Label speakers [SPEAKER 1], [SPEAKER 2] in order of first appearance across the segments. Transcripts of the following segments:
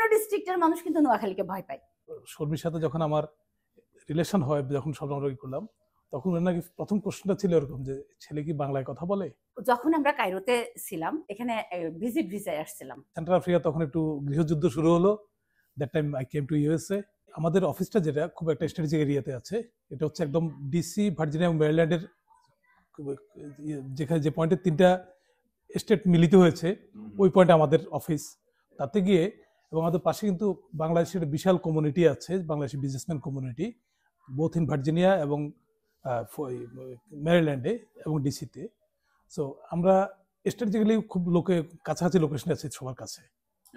[SPEAKER 1] অন্য ডিস্ট্রিক্টের মানুষ কিন্তু নোয়াখালীকে ভয় পায়।
[SPEAKER 2] শর্মির সাথে যখন আমার রিলেশন হয়, যখন সব আমরা করলাম, তখন নাকি প্রথম প্রশ্নটা ছিল এরকম যে ছেলে কি বাংলায় কথা বলে।
[SPEAKER 1] যখন আমরা কায়রোতে ছিলাম, এখানে ভিজিট ভিসায় আসছিলাম,
[SPEAKER 2] সেন্ট্রাল আফ্রিকা তখন একটু গৃহযুদ্ধ শুরু হলো। That time I came to USA. আমাদের অফিসটা যেটা খুব একটা স্ট্র্যাটেজিক এরিয়াতে আছে, এটা হচ্ছে একদম ডিসি, ভার্জিনিয়া এবং মেরিল্যান্ডের যেখানে যে পয়েন্টে তিনটা স্টেট মিলিত হয়েছে, ওই পয়েন্টে আমাদের অফিস। তাতে গিয়ে এবং আমাদের পাশে কিন্তু বাংলাদেশের বিশাল কমিউনিটি আছে, Bangladeshi businessman community, both in Virginia এবং মেরিল্যান্ডে এবং ডিসিতে। সো আমরা স্ট্র্যাটেজিক্যালি খুব কাছাকাছি লোকেশন আছে সবার কাছে।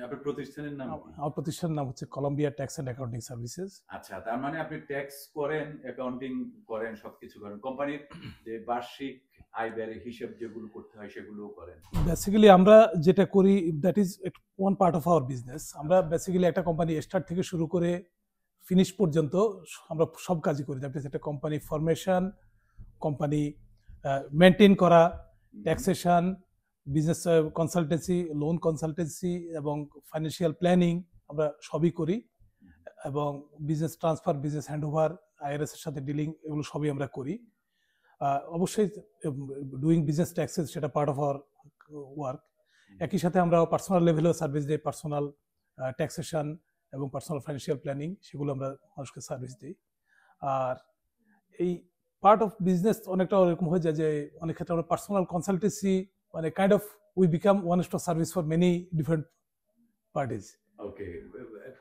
[SPEAKER 3] আপনার প্রতিষ্ঠানের নাম?
[SPEAKER 2] আমার প্রতিষ্ঠানের নাম হচ্ছে Columbia tax and accounting services.
[SPEAKER 3] আচ্ছা, তার মানে আপনি ট্যাক্স করেন, অ্যাকাউন্টিং করেন, সবকিছু করেন। কোম্পানির যে বার্ষিক আয় ব্যয়ের হিসাব যেগুলো করতে হয় সেগুলোও করেন?
[SPEAKER 2] বেসিক্যালি আমরা যেটা করি, that is one part of our business. আমরা বেসিক্যালি একটা কোম্পানি স্টার্ট থেকে শুরু করে ফিনিশ পর্যন্ত আমরা সব কাজই করি। দ্যাট ইজ একটা কোম্পানি ফরমেশন, কোম্পানি মেনটেন করা, taxation, business consultancy, loan consultancy এবং ফাইন্যান্সিয়াল প্ল্যানিং আমরা সবই করি। এবং business transfer, business handover, IRS এর সাথে ডিলিং, এগুলো সবই আমরা করি। অবশ্যই ডুইং বিজনেস ট্যাক্সেস সেটা পার্ট অফ আওয়ার ওয়ার্ক। একই সাথে আমরা পার্সোনাল লেভেলেও সার্ভিস দিই, পার্সোনাল ট্যাক্সেশন এবং পার্সোনাল ফাইন্যান্সিয়াল প্ল্যানিং, সেগুলো আমরা মানুষকে সার্ভিস দিই। আর এই পার্ট অফ বিজনেস অনেকটা ওরকম হয়ে যায় যে অনেক ক্ষেত্রে আমরা পার্সোনাল কনসালটেন্সি, মানে kind of we become one stop service for many different parties.
[SPEAKER 3] Okay,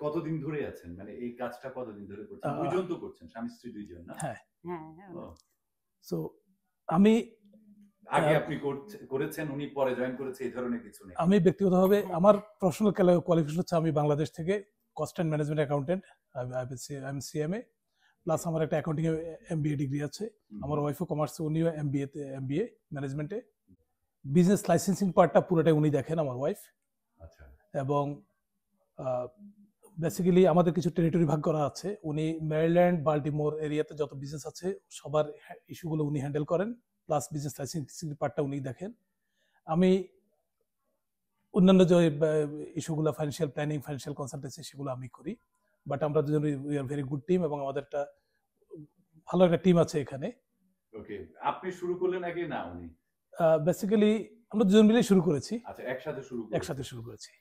[SPEAKER 3] কতদিন ধরে আছেন, মানে এই কাজটা কতদিন ধরে করছেন? দুইজন তো করছেন, স্বামী স্ত্রী দুইজন না?
[SPEAKER 2] হ্যাঁ।
[SPEAKER 3] সো
[SPEAKER 2] আমি
[SPEAKER 3] আগে আপনি করেছেন, উনি পরে জয়েন করেছে, এই ধরনের কিছু নেই?
[SPEAKER 2] আমি ব্যক্তিগতভাবে আমার প্রফেশনাল কোয়ালিফিকেশন হচ্ছে আমি বাংলাদেশ থেকে কস্ট অ্যান্ড ম্যানেজমেন্ট অ্যাকাউন্টেন্ট, আমি সিএমএ, প্লাস আমার একটা অ্যাকাউন্টিং এ এমবিএ ডিগ্রি আছে। আমার ওয়াইফও কমার্সে, উনিও এমবিএ ম্যানেজমেন্টে। বিজনেস লাইসেন্সিং পার্টটা পুরোটাই উনি দেখেন, আমার ওয়াইফ।
[SPEAKER 3] আচ্ছা।
[SPEAKER 2] এবং বেসিক্যালি আমাদের কিছু টেরিটরি ভাগ করা আছে। উনি মেরিল্যান্ড, বাল্টিমোর এরিয়াতে যত বিজনেস আছে সবার ইস্যুগুলো উনি হ্যান্ডেল করেন, প্লাস বিজনেস লাইসেন্সিং পার্টটা উনি দেখেন। আমি অন্যান্য যে ইস্যুগুলো, ফাইন্যান্সিয়াল প্ল্যানিং, ফাইন্যান্সিয়াল কনসালটেন্সি, সেগুলো আমি করি। বাট আমরা দুজন we are very good team এবং আমাদের একটা ভালো একটা টিম আছে এখানে।
[SPEAKER 3] ওকে, আপনি শুরু করলেন নাকি না উনি?
[SPEAKER 2] বেসিক্যালি আমরা দুজন মিলে শুরু করেছি।
[SPEAKER 3] আচ্ছা, একসাথে শুরু
[SPEAKER 2] করেছি।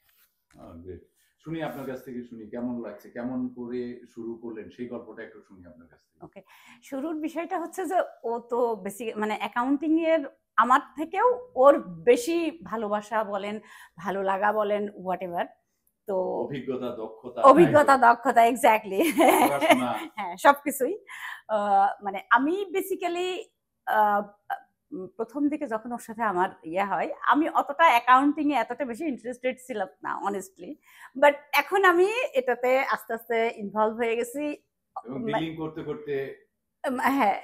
[SPEAKER 3] গ্রেট। শুনি আপনার কাছ থেকে, শুনি কেমন লাগছে, কেমন করে শুরু করলেন সেই গল্পটা একটু শুনি আপনার কাছ থেকে।
[SPEAKER 1] ওকে, শুরুর বিষয়টা হচ্ছে যে ও তো বেসিক মানে অ্যাকাউন্টিং এর আমার থেকেও ওর বেশি ভালোবাসা বলেন, ভালো লাগা বলেন, হোয়াটএভার। তো অভিজ্ঞতা দক্ষতা এক্স্যাক্টলি, হ্যাঁ, সবকিছুই। মানে আমি বেসিক্যালি প্রথম দিকে যখন ওর সাথে আমার হয়, আমি অতটা অ্যাকাউন্টিং এ এতটা বেশি ইন্টারেস্টেড ছিলাম না অনেস্টলি। বাট এখন আমি এটাতে আস্তে আস্তে ইনভলভ হয়ে গেছি। হ্যাঁ,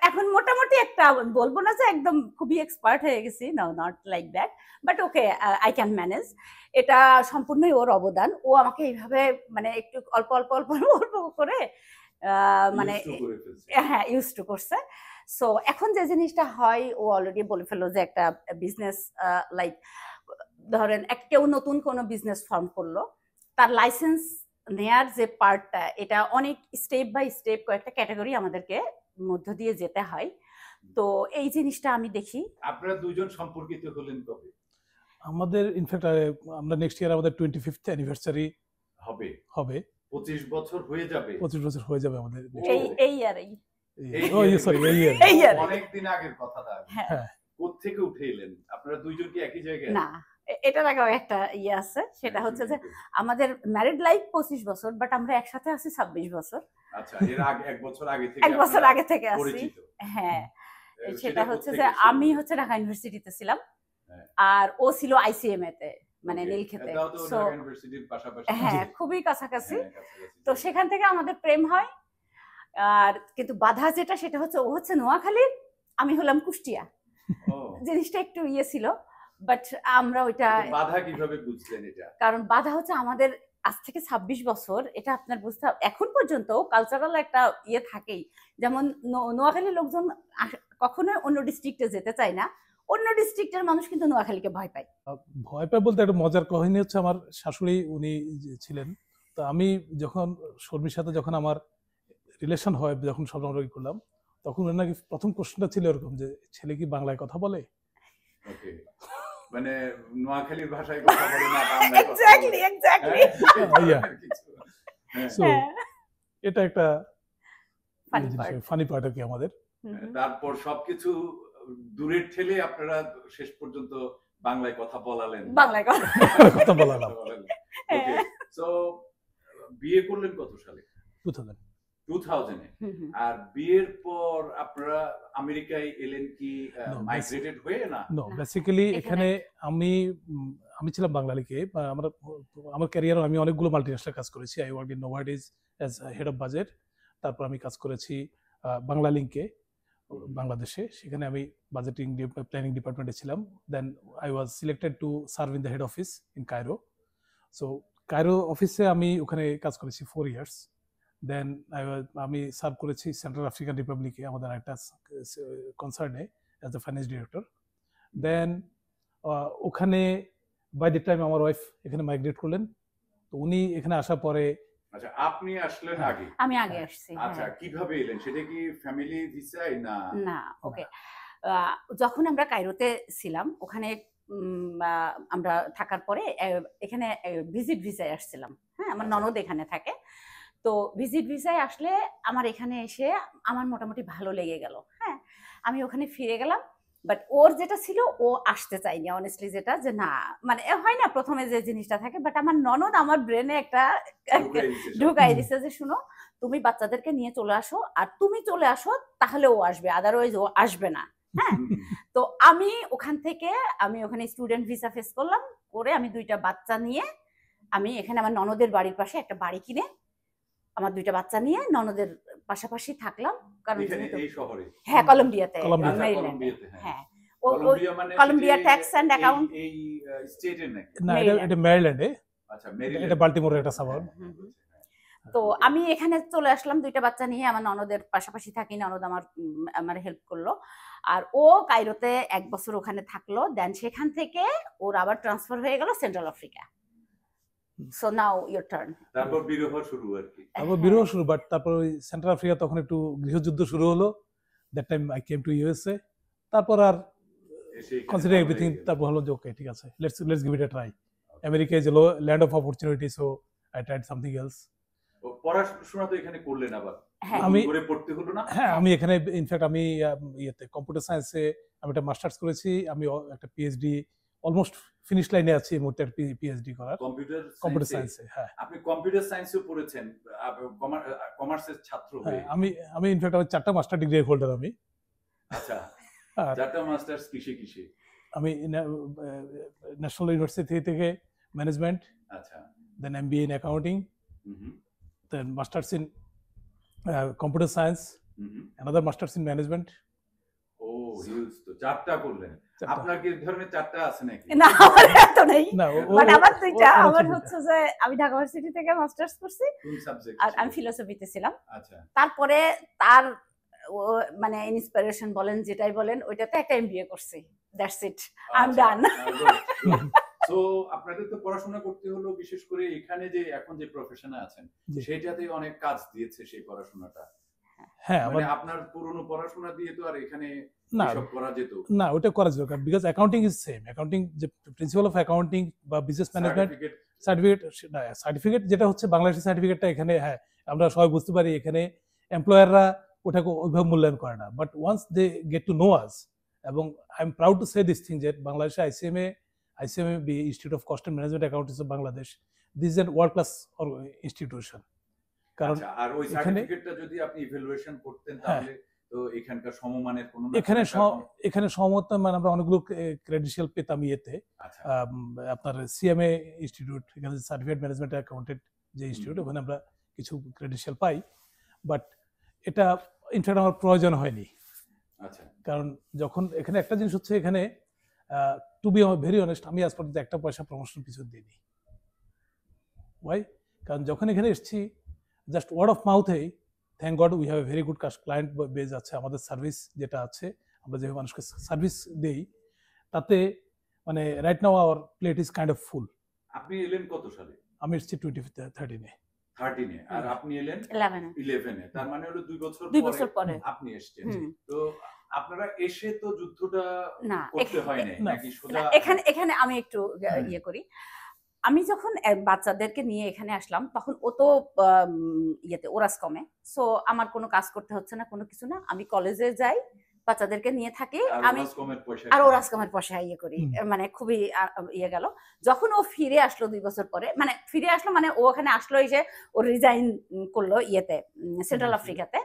[SPEAKER 1] এখন মোটামুটি একটা বলবো না যে একদম খুবই এক্সপার্ট হয়ে গেছি, not like that, but okay, I can manage. এটা সম্পূর্ণই ওর অবদান। ও আমাকে এইভাবে মানে একটু অল্প অল্প অল্প অল্প করে মানে হ্যাঁ ইউজ টু করছে। সো এখন যে জিনিসটা হয়, ও অলরেডি বলে ফেললো যে একটা বিজনেস, লাইক ধরেন কেউ নতুন কোনো বিজনেস ফর্ম করলো, তার লাইসেন্স নেয়ার যে পার্টটা, এটা অনেক স্টেপ বাই স্টেপ কয়েকটা ক্যাটাগরি আমাদেরকে মধ্য দিয়ে যেতে হয়। তো এই জিনিসটা আমি দেখি।
[SPEAKER 3] আপনারা দুজন সম্পর্কিত হলেন কবে?
[SPEAKER 2] আমাদের ইনফ্যাক্ট আমরা নেক্সট ইয়ার আমাদের 25th অ্যানিভার্সারি হবে।
[SPEAKER 3] 25 বছর হয়ে যাবে।
[SPEAKER 2] 25 বছর হয়ে যাবে আমাদের
[SPEAKER 1] এই ইয়ারেই।
[SPEAKER 2] এই ইয়ার
[SPEAKER 3] অনেক দিন আগের কথা। হ্যাঁ, কোথা থেকে উঠে এলেন আপনারা দুইজন? কি একই জায়গায়?
[SPEAKER 1] না, এটার আগে একটা আছে, সেটা হচ্ছে যে আমাদের ম্যারিড লাইফ 25 বছর, বাট আমরা একসাথে আছি 26 বছর।
[SPEAKER 3] আচ্ছা, এর আগে 1
[SPEAKER 1] বছর আগে থেকে আছি। হ্যাঁ, সেটা হচ্ছে যে আমি হচ্ছে ঢাকা ইউনিভার্সিটিতে ছিলাম, আর ও ছিল আইসিএমএ তে, মানে নীলক্ষেতে। হ্যাঁ, খুবই কাছাকাছি। তো সেখান থেকে আমাদের প্রেম হয়। আর কিন্তু বাধা যেটা, সেটা হচ্ছে ও হচ্ছে নোয়াখালীর, আমি হলাম কুষ্টিয়া। জিনিসটা একটু ছিল, বাট আমরা ওইটা
[SPEAKER 3] বাধা কিভাবে বুঝলেন এটা?
[SPEAKER 1] কারণ বাধা হচ্ছে আমাদের আজ থেকে 26 বছর, এটা আপনার বুঝতে এখন পর্যন্ত কালচারাল একটা থাকেই। যেমন নোয়াখালীর লোকজন কখনোই অন্য ডিস্ট্রিক্টে যেতে চায় না, অন্য ডিস্ট্রিক্টের মানুষ কিন্তু নোয়াখালীকে ভয় পায়।
[SPEAKER 2] বলতে একটা মজার কাহিনী হচ্ছে, আমার শাশুড়ি উনি ছিলেন তো আমি যখন শর্মির সাথে যখন আমার রিলেশন হয়, যখন সর্বরাই করলাম, তখন ওর নাকি প্রথম প্রশ্নটা ছিল এরকম যে ছেলে কি বাংলায় কথা বলে।
[SPEAKER 3] ওকে, মানে নোয়াখালীর ভাষায় কথা বলে না, বাংলায় কথা
[SPEAKER 1] এক্স্যাক্টলি
[SPEAKER 3] বলে।
[SPEAKER 1] Exactly
[SPEAKER 2] Yeah.
[SPEAKER 3] কিছু। হ্যাঁ।
[SPEAKER 2] So, এটা একটা
[SPEAKER 1] ফানি পার্ট।
[SPEAKER 2] ফানি পার্ট আর কি আমাদের।
[SPEAKER 3] তারপর সবকিছু দূরের ঠেলে আপনারা শেষ পর্যন্ত বাংলায় কথা বলালেন,
[SPEAKER 1] বাংলায় কথা
[SPEAKER 2] কথা বলালাম।
[SPEAKER 3] ওকে, সো বিয়ে করলেন কত সালে?
[SPEAKER 2] 2000
[SPEAKER 3] 2000-এ। আর বিয়ের পর আপনারা আমেরিকায় এলেন কি
[SPEAKER 2] No,
[SPEAKER 3] মাইগ্রেটেড হয়ে না?
[SPEAKER 2] নো,
[SPEAKER 1] না,
[SPEAKER 2] বেসিক্যালি
[SPEAKER 1] এখানে-
[SPEAKER 2] এখানে আমি ছিলাম বাংলালিংকে। আমার ক্যারিয়ার আমি অনেকগুলো মাল্টিন্যাশনাল কাজ করেছি। I work in Novartis as head of budget. তারপর আমি কাজ করেছি বাংলালিংকে বাংলাদেশে, সেখানে আমি বাজেটিং প্ল্যানিং ডিপার্টমেন্টে ছিলাম। Then I was selected to serve in the head office in Cairo. So Cairo অফিসে আমি ওখানে কাজ করেছি 4 ইয়ার্স। দেন আমি সার্ভ করেছি সেন্ট্রাল আফ্রিকান রিপাবলিকে আমাদের একটা কনসার্নে অ্যাজ দ্য ফাইন্যান্স ডিরেক্টর। দেন ওখানে বাই দ্য টাইম আমার ওয়াইফ এখানে মাইগ্রেট করলেন। তো উনি এখানে আসার পরে
[SPEAKER 3] আচ্ছা, আপনি আসলেন আগে?
[SPEAKER 1] আমি আগে আসছি।
[SPEAKER 3] আচ্ছা, কিভাবে এলেন? সেটা কি ফ্যামিলি ভিসায় না?
[SPEAKER 1] না, ওকে। যখন আমরা কায়রোতে ছিলাম ওখানে আমরা থাকার পরে এখানে ভিজিট ভিসায় আসছিলাম। হ্যাঁ, আমার ননদ এখানে থাকে। তো ভিজিট ভিসায় আসলে আমার এখানে এসে আমার মোটামুটি ভালো লেগে গেল। হ্যাঁ, আমি ওখানে ফিরে গেলাম। বাট ওর যেটা ছিল ও আসতে চাইনি অনেস্টলি, যেটা যে না মানে হয় না প্রথমে যে জিনিসটা থাকে। বাট আমার ননদ আমার ব্রেনে একটা ঢুকাই দিছে যে শুনো তুমি বাচ্চাদেরকে নিয়ে চলে আসো, আর তুমি চলে আসো তাহলে ও আসবে, আদারওয়াইজ ও আসবে না। হ্যাঁ, তো আমি ওখানে স্টুডেন্ট ভিসা ফেস করলাম, করে আমি 2টা বাচ্চা নিয়ে আমি এখানে আমার ননদের বাড়ির পাশে একটা বাড়ি কিনে আমার 2টা বাচ্চা নিয়ে ননদের পাশাপাশি থাকলাম। কারণ
[SPEAKER 3] এই শহরে?
[SPEAKER 1] হ্যাঁ, কলম্বিয়াতে,
[SPEAKER 2] কলম্বিয়া।
[SPEAKER 1] মেরিল্যান্ডে।
[SPEAKER 3] হ্যাঁ।
[SPEAKER 1] হ্যাঁ,
[SPEAKER 3] কলম্বিয়া মানে
[SPEAKER 1] কলম্বিয়া
[SPEAKER 3] হচ্ছে
[SPEAKER 1] ট্যাক্স অ্যান্ড অ্যাকাউন্ট।
[SPEAKER 3] এই স্টেটের নাকি?
[SPEAKER 2] না,
[SPEAKER 1] মেরিল্যান্ড।
[SPEAKER 2] এটা মেরিল্যান্ডে।
[SPEAKER 3] আচ্ছা,
[SPEAKER 2] এটা
[SPEAKER 3] মেরিল্যান্ড।
[SPEAKER 2] বাল্টিমোরের একটা সাবাব।
[SPEAKER 1] তো আমি এখানে চলে আসলাম 2টা বাচ্চা নিয়ে, আমার ননদের পাশাপাশি থাকি, ননদ আমার হেল্প করলো। আর ও কায়রোতে 1 বছর ওখানে থাকলো। দেন সেখান থেকে ওর আবার ট্রান্সফার হয়ে গেল central Africa. So now your turn.
[SPEAKER 3] তারপর বিরহ শুরু আর কি।
[SPEAKER 2] তারপর বিরহ শুরু, বাট তারপর ওই সেন্ট্রাল আফ্রিকা তখন একটু গৃহযুদ্ধ শুরু হলো। That time I came to USA. তারপর আর
[SPEAKER 3] এসে এখানে
[SPEAKER 2] কনসিডার
[SPEAKER 3] ভালো
[SPEAKER 2] এভরিথিং।
[SPEAKER 3] লেগে গেল।
[SPEAKER 2] তারপর হলো যে ওকে ঠিক আছে, let's give it a try. America is land of opportunity, so I tried something else.
[SPEAKER 3] ও, পড়াশোনা তো এখানে করলেন আবার?
[SPEAKER 1] হ্যাঁ,
[SPEAKER 2] আমি
[SPEAKER 3] করে পড়তে হলো না?
[SPEAKER 2] হ্যাঁ, আমি এখানে ইনফ্যাক্ট আমি ইয়েতে কম্পিউটার সায়েন্সে আমি একটা মাস্টার্স করেছি। আমি একটা পিএইচডি অলমোস্ট ফিনিশ লাইনে আছি এই মুহূর্তে পিএইচডি করার কম্পিউটার সায়েন্সে। হ্যাঁ,
[SPEAKER 3] আপনি কম্পিউটার সায়েন্সও পড়েছেন, কমার্সের ছাত্র হয়ে?
[SPEAKER 2] আমি ইনফ্যাক্ট আমার 4টা মাস্টার ডিগ্রি হোল্ডার আমি।
[SPEAKER 3] আচ্ছা,
[SPEAKER 2] আর
[SPEAKER 3] 4টা মাস্টার্স কিসে?
[SPEAKER 2] আমি ন্যাশনাল ইউনিভার্সিটি থেকে ম্যানেজমেন্ট,
[SPEAKER 3] আচ্ছা,
[SPEAKER 2] then MBA in accounting,
[SPEAKER 3] hmm,
[SPEAKER 2] then masters in computer science, another masters in management.
[SPEAKER 3] ও হিউজ তো, 4টা করলেন। আপনার কি এই ধরনের 4টা আছে নাকি?
[SPEAKER 1] না আমার এত নেই।
[SPEAKER 2] না,
[SPEAKER 1] বাট আমার 2টা। আমার হচ্ছে যে আমি ঢাকা ভার্সিটি থেকে মাস্টার্স করছি,
[SPEAKER 3] কোন সাবজেক্ট?
[SPEAKER 1] আর আমি ফিলোসফিতে ছিলাম।
[SPEAKER 3] আচ্ছা,
[SPEAKER 1] তারপরে তার মানে ইন্সপিরেশন বলেন যেটাই বলেন ওইটাতে একটা এমবিএ করছি। That's it, I am done.
[SPEAKER 3] So আপনাদের তো পড়াশোনা করতে হলো, বিশেষ করে এখানে যে এখন যে প্রফেশনে আছেন
[SPEAKER 2] জি।
[SPEAKER 3] সেটাতে অনেক কাজ দিয়েছে সেই পড়াশোনাটা।
[SPEAKER 2] হ্যাঁ,
[SPEAKER 3] মানে আপনার পুরনো পড়াশোনা দিয়ে তো আর এখানে
[SPEAKER 2] না
[SPEAKER 3] সব করা যেত
[SPEAKER 2] না, ওটা করা যাবে, কারণ because accounting is same. Accounting যে প্রিন্সিপাল অফ অ্যাকাউন্টিং বা বিজনেস ম্যানেজমেন্ট সার্টিফিকেট যেটা হচ্ছে বাংলাদেশের সার্টিফিকেটটা এখানে, হ্যাঁ আমরা সবাই বুঝতে পারি এখানে এমপ্লয়াররা ওটাকে ওইভাবে মূল্যায়ন করে না। But once they get to know us, এবং I am proud to say this thing যে বাংলাদেশে ICMA institute of cost and management accountancy of Bangladesh, this is an world class institution. কারণ
[SPEAKER 3] আচ্ছা, আর ওই সার্টিফিকেটটা যদি আপনি ইভ্যালুয়েশন করতেন তাহলে তো এখানকার সমমানের কোনো
[SPEAKER 2] এখানে সমত মানে আমরা অনেকগুলো ক্রেডেনশিয়াল পেতাম ইয়েতে।
[SPEAKER 3] আচ্ছা,
[SPEAKER 2] আপনার সিএমএ ইনস্টিটিউট, এখানে সার্টিফিকেট ম্যানেজমেন্ট অ্যাকাউন্টেন্ট যে ইনস্টিটিউট, ওখানে আমরা কিছু ক্রেডেনশিয়াল পাই। বাট এটা ইনফ্যাক্ট আমার প্রয়োজন হয়নি।
[SPEAKER 3] আচ্ছা,
[SPEAKER 2] কারণ যখন এখানে একটা জিনিস হচ্ছে, এখানে টু বি ভেরি অনেস্ট, আমি আজ পর্যন্ত একটা পয়সা প্রমোশন পিছু দিইনি। ওয়াই? কারণ যখন এখানে এসেছি জাস্ট ওয়ার্ড অফ মাউথেই, thank God we have a very good client base আছে। আমাদের সার্ভিস যেটা আছে, আমরা যেভাবে মানুষকে সার্ভিস দেই, তাতে মানে right now hour plate is kind of ফুল।
[SPEAKER 3] আপনি এলেন কত সালে?
[SPEAKER 2] আমি এসেছি 2013-এ।
[SPEAKER 3] 13-এ আর
[SPEAKER 1] হুম।
[SPEAKER 3] আপনি এলেন
[SPEAKER 1] 11-এ
[SPEAKER 3] 11-এ, তার মানে হলো 2 বছর
[SPEAKER 1] 2
[SPEAKER 3] পরে
[SPEAKER 1] বছর পরে।
[SPEAKER 3] আপনি এসেছেন।
[SPEAKER 1] হুম।
[SPEAKER 3] তো আপনারা এসে তো যুদ্ধটা
[SPEAKER 1] না,
[SPEAKER 3] করতে হয় নাই
[SPEAKER 2] না,
[SPEAKER 3] নাকি
[SPEAKER 1] না,
[SPEAKER 3] সোজা?
[SPEAKER 1] এখানে আমি একটু ইয়ে করি। আমি যখন বাচ্চাদেরকে নিয়ে এখানে আসলাম তখন ও তো ইয়েতে ওরাসকমে। সো আমার কোনো কাজ করতে হচ্ছে না, কোনো কিছু না। আমি কলেজে যাই, বাচ্চাদেরকে নিয়ে থাকি।
[SPEAKER 3] আর
[SPEAKER 1] আমি
[SPEAKER 3] ওরাসকমের পয়সা
[SPEAKER 1] আর
[SPEAKER 3] খান।
[SPEAKER 1] ওরাসকমের পয়সা ইয়ে করি।
[SPEAKER 2] হুম।
[SPEAKER 1] মানে খুবই ইয়ে গেল। যখন ও ফিরে আসলো 2 বছর পরে, মানে ফিরে আসলো মানে ও ওখানে আসলো এসে ও রিজাইন করলো ইয়েতে সেন্ট্রাল আফ্রিকাতে।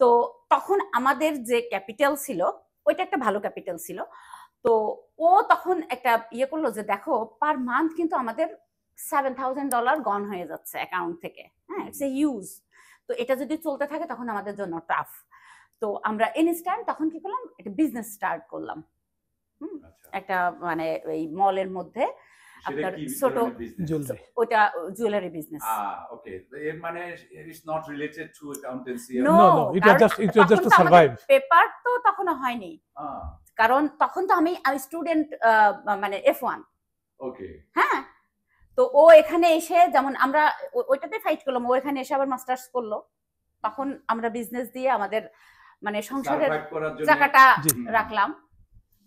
[SPEAKER 1] তো তখন আমাদের যে ক্যাপিটাল ছিল ওইটা একটা ভালো ক্যাপিটাল ছিল। তো ও তখন একটা ইয়ে করলো যে দেখো পার মান্থ কিন্তু আমাদের $7,000 গন হয়ে যাচ্ছে অ্যাকাউন্ট থেকে। হ্যাঁ, ইটস এ হিউজ। তো এটা যদি চলতে থাকে তখন আমাদের জন্য টাফ। তো আমরা ইনস্ট্যান্ট তখন কি করলাম, একটা বিজনেস স্টার্ট করলাম।
[SPEAKER 3] আচ্ছা।
[SPEAKER 1] একটা মানে এই মলের মধ্যে
[SPEAKER 3] সেটা
[SPEAKER 1] আপনার
[SPEAKER 3] কি
[SPEAKER 1] ছোট
[SPEAKER 3] ধরনের বিজনেস?
[SPEAKER 2] জুয়েলারি।
[SPEAKER 1] ওটা জুয়েলারি বিজনেস।
[SPEAKER 3] ওকে। এর মানে it's not related to accountancy.
[SPEAKER 1] No,
[SPEAKER 2] No, it was just to survive.
[SPEAKER 1] Paper তো তখনো হয়নি, কারণ তখন তো আমি স্টুডেন্ট, মানে F1।
[SPEAKER 3] ওকে।
[SPEAKER 1] হ্যাঁ, তো ও এখানে এসে যেমন আমরা ওইটাতে ফাইট করলাম, ও এখানে এসে আবার মাস্টার্স করলো। তখন আমরা বিজনেস দিয়ে আমাদের মানে সংসারের
[SPEAKER 3] সার্ভাইভ করার জন্য
[SPEAKER 1] টাকাটা
[SPEAKER 2] জি।
[SPEAKER 1] রাখলাম।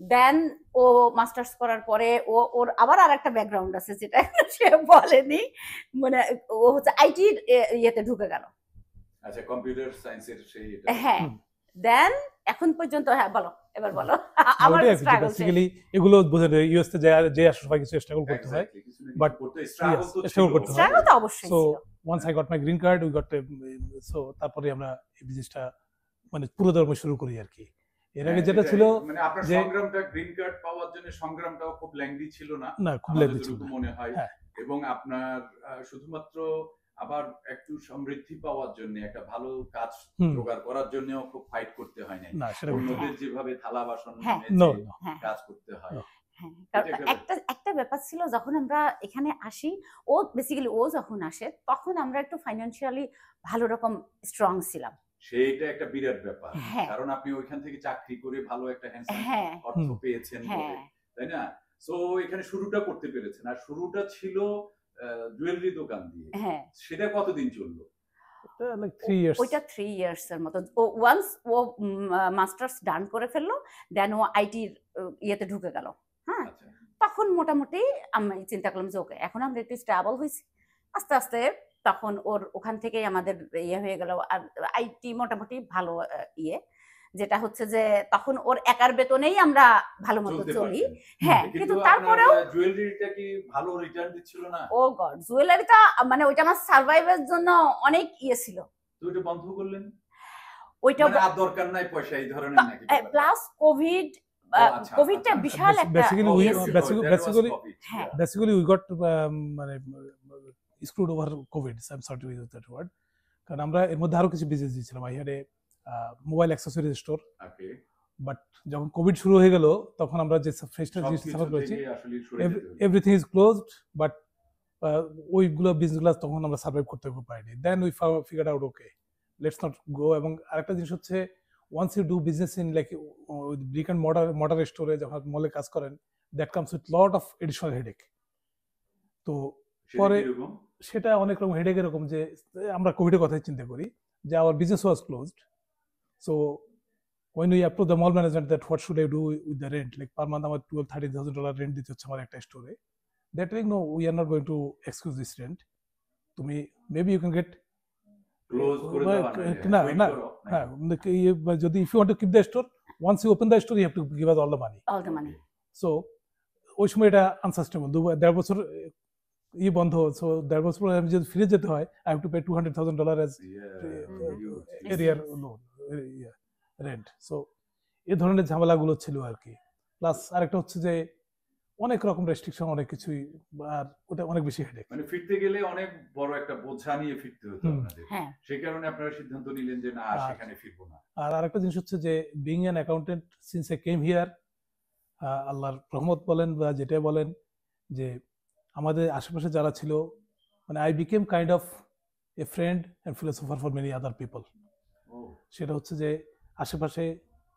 [SPEAKER 1] দেন ও মাস্টার্স করার পরে ওর আবার আর একটা ব্যাকগ্রাউন্ড আছে যেটা সে বলেনি, মানে ও হচ্ছে আইটির ইয়েতে ঢুকে গেল।
[SPEAKER 3] আচ্ছা, কম্পিউটার সায়েন্সের সেই এটা।
[SPEAKER 1] হ্যাঁ,
[SPEAKER 2] হুম।
[SPEAKER 1] দেন এখন পর্যন্ত। হ্যাঁ বলো, এবার বলো। আমার
[SPEAKER 2] ওটাই আর কি,
[SPEAKER 1] struggle শেষ।
[SPEAKER 2] বেসিক্যালি এগুলো বোঝেন ইউএস তে যে আসলে সবাই কিছু স্ট্রাগল করতে হয়।
[SPEAKER 3] Exactly, কিছু না কিছু
[SPEAKER 2] But
[SPEAKER 3] করতে স্ট্রাগল
[SPEAKER 2] yes,
[SPEAKER 3] তো
[SPEAKER 2] struggle
[SPEAKER 3] ছিল।
[SPEAKER 2] করতে হয়।
[SPEAKER 1] Struggle তো অবশ্যই
[SPEAKER 2] সো
[SPEAKER 1] ছিল।
[SPEAKER 2] Once I got my green card we got so তারপরে আমরা এই বিজনেসটা মানে পুরো দরমে শুরু করি আর কি। এর আগে
[SPEAKER 3] হ্যাঁ,
[SPEAKER 2] যেটা
[SPEAKER 3] সেটাই।
[SPEAKER 2] ছিল
[SPEAKER 3] মানে আপনার
[SPEAKER 2] যে
[SPEAKER 3] সংগ্রামটা গ্রিন কার্ড পাওয়ার জন্য সংগ্রামটাও খুব লেংদি ছিল না,
[SPEAKER 2] না খুব
[SPEAKER 3] আমার
[SPEAKER 2] লেগে ছিল
[SPEAKER 3] যতটুকু
[SPEAKER 2] না।
[SPEAKER 3] মনে হয়।
[SPEAKER 2] হ্যাঁ।
[SPEAKER 3] এবং আপনার শুধুমাত্র আবার একটু সমৃদ্ধি পাওয়ার জন্য, একটা ভালো কাজ
[SPEAKER 2] হুম।
[SPEAKER 3] জোগাড় করার জন্য খুব ফাইট করতে হয় নাই।
[SPEAKER 2] না সেটা
[SPEAKER 3] অন্যদের যেভাবে থালা বাসন
[SPEAKER 1] হ্যাঁ।
[SPEAKER 3] মেজে
[SPEAKER 2] নো
[SPEAKER 1] হ্যাঁ,
[SPEAKER 3] কাজ করতে হয়।
[SPEAKER 2] No.
[SPEAKER 1] হ্যাঁ,
[SPEAKER 3] এটা
[SPEAKER 1] কারণ
[SPEAKER 3] একটা
[SPEAKER 1] একটা ব্যাপার ছিল যখন আমরা এখানে আসি, ও বেসিক্যালি ও যখন আসে তখন আমরা একটু ফাইন্যান্সিয়ালি ভালো রকম স্ট্রং ছিলাম।
[SPEAKER 3] সেইটা একটা বিরাট ব্যাপার,
[SPEAKER 1] হ্যাঁ।
[SPEAKER 3] কারণ আপনি ওইখান থেকে চাকরি করে ভালো একটা হ্যান্ডসাম
[SPEAKER 1] হ্যাঁ,
[SPEAKER 3] অর্থ
[SPEAKER 2] হুম।
[SPEAKER 3] পেয়েছেন বলে,
[SPEAKER 1] হ্যাঁ,
[SPEAKER 3] তাই না? সো এখানে শুরুটা করতে পেরেছেন, আর শুরুটা ছিল জুয়েলারি দোকান দিয়ে।
[SPEAKER 1] হ্যাঁ।
[SPEAKER 3] সেটা কতদিন চললো?
[SPEAKER 2] Like 3 years.
[SPEAKER 1] ওইটা 3 ইয়ার্স এর মতো। ও ওয়ান্স ও মাস্টার্স ডান করে ফেললো, দেন ও আইটির ইয়েতে ঢুকে গেল। হ্যাঁ,
[SPEAKER 3] আচ্ছা।
[SPEAKER 1] তখন মোটামুটি আমি চিন্তা করলাম যে ওকে এখন আমরা একটু স্টেবল হয়েছি, আস্তে আস্তে তখন ওর ওখান থেকেই আমাদের ইয়ে হয়ে গেল। আর আইটি মোটামুটি ভালো ইয়ে, যেটা হচ্ছে যে তখন ওর একার বেতনেই আমরা ভালো মতো
[SPEAKER 3] চলতে
[SPEAKER 1] চলি।
[SPEAKER 3] পারতেন।
[SPEAKER 1] হ্যাঁ,
[SPEAKER 3] কিন্তু
[SPEAKER 1] কিন্তু
[SPEAKER 3] আপনার
[SPEAKER 1] তারপরেও
[SPEAKER 3] জুয়েলারিটা কি ভালো রিটার্ন দিচ্ছিল না?
[SPEAKER 1] ও গড, জুয়েলারিটা মানে ওইটা আমার সার্ভাইভের জন্য অনেক ইয়ে ছিল।
[SPEAKER 3] তো ওটা বন্ধ করলেন?
[SPEAKER 1] ওইটা
[SPEAKER 3] মানে আর দরকার নাই পয়সা, এই ধরনের নাকি ব্যাপারটা?
[SPEAKER 1] প্লাস কোভিড,
[SPEAKER 3] আচ্ছা,
[SPEAKER 1] কোভিডটা
[SPEAKER 3] আচ্ছা।
[SPEAKER 1] বিশাল একটা
[SPEAKER 2] Basically,
[SPEAKER 1] ইয়ে
[SPEAKER 2] we-
[SPEAKER 1] ছিল।
[SPEAKER 2] basically-
[SPEAKER 1] হ্যাঁ।
[SPEAKER 2] বেসিক্যালি উই গট মানে screwed over COVID, I am sorry to use that word. কারণ আমরা এর মধ্যে আরো কিছু বিজনেস দিয়েছিলাম। I had a mobile accessories store,
[SPEAKER 3] okay.
[SPEAKER 2] But যখন কোভিড শুরু হয়ে গেল তখন আমরা যে ফ্রেশটা জিনিস সাপোর্ট করেছি
[SPEAKER 3] আসলে সরে যেতে হলো।
[SPEAKER 2] এভরিথিং ইজ ক্লোজড, বাট ওইগুলো বিজনেসগুলো তখন আমরা সার্ভাইভ করতে পারিনি। Then we figure out okay let's not go. এবং আরেকটা জিনিস হচ্ছে once you do business in like brick and mortar স্টোরে যখন মলে কাজ করেন, that comes with lot of additional headache. তো
[SPEAKER 3] সেটা
[SPEAKER 2] পরে
[SPEAKER 3] কিরকম?
[SPEAKER 2] সেটা অনেক রকম হেডেক, এরকম যে আমরা কোভিডের কথাই চিন্তা করি যে hour business was closed. So when we approach the mall management that what should I do with the rent, like per month আমার $12,000-13,000 রেন্ট দিতে হচ্ছে আমার একটা স্টোরে, that like no we are not going to excuse this rent, তুমি maybe you can get
[SPEAKER 3] close করে দেওয়া
[SPEAKER 2] না,
[SPEAKER 3] wait
[SPEAKER 2] না,
[SPEAKER 3] করো, নাকি?
[SPEAKER 2] হ্যাঁ যদি if you want to keep the store, once you open the store you have to give us all the money.
[SPEAKER 1] All the money.
[SPEAKER 2] So ওই সময় এটা আনসাস্টেবল, 1.5 বছর বন্ধ। সো 1.5 বছর পরে আমি যদি ফিরে যেতে হয়, I have to pay $200,000 as
[SPEAKER 3] Yeah,
[SPEAKER 2] এরিয়ার লোন রেন্ট। সো এই ধরনের ঝামেলাগুলো ছিল আর কি। প্লাস আরেকটা হচ্ছে যে অনেক রকম রেস্ট্রিকশন, অনেক কিছুই, আর ওটা অনেক বেশি হেডেক।
[SPEAKER 3] মানে ফিরতে গেলে অনেক বড় একটা বোঝা নিয়ে ফিরতে হতো
[SPEAKER 2] হুম।
[SPEAKER 3] আপনাদের।
[SPEAKER 1] হ্যাঁ।
[SPEAKER 3] সেই কারণে আপনারা সিদ্ধান্ত নিলেন যে না, আর
[SPEAKER 2] আর-
[SPEAKER 3] সেখানে ফিরবো না।
[SPEAKER 2] আর আরেকটা জিনিস হচ্ছে যে being an accountant since I came here, আল্লাহর রহমত বলেন বা যেটা বলেন, যে আমাদের আশেপাশে যারা ছিল, মানে I became kind of a friend and philosopher for many other people.
[SPEAKER 3] ও,
[SPEAKER 2] সেটা হচ্ছে যে আশেপাশে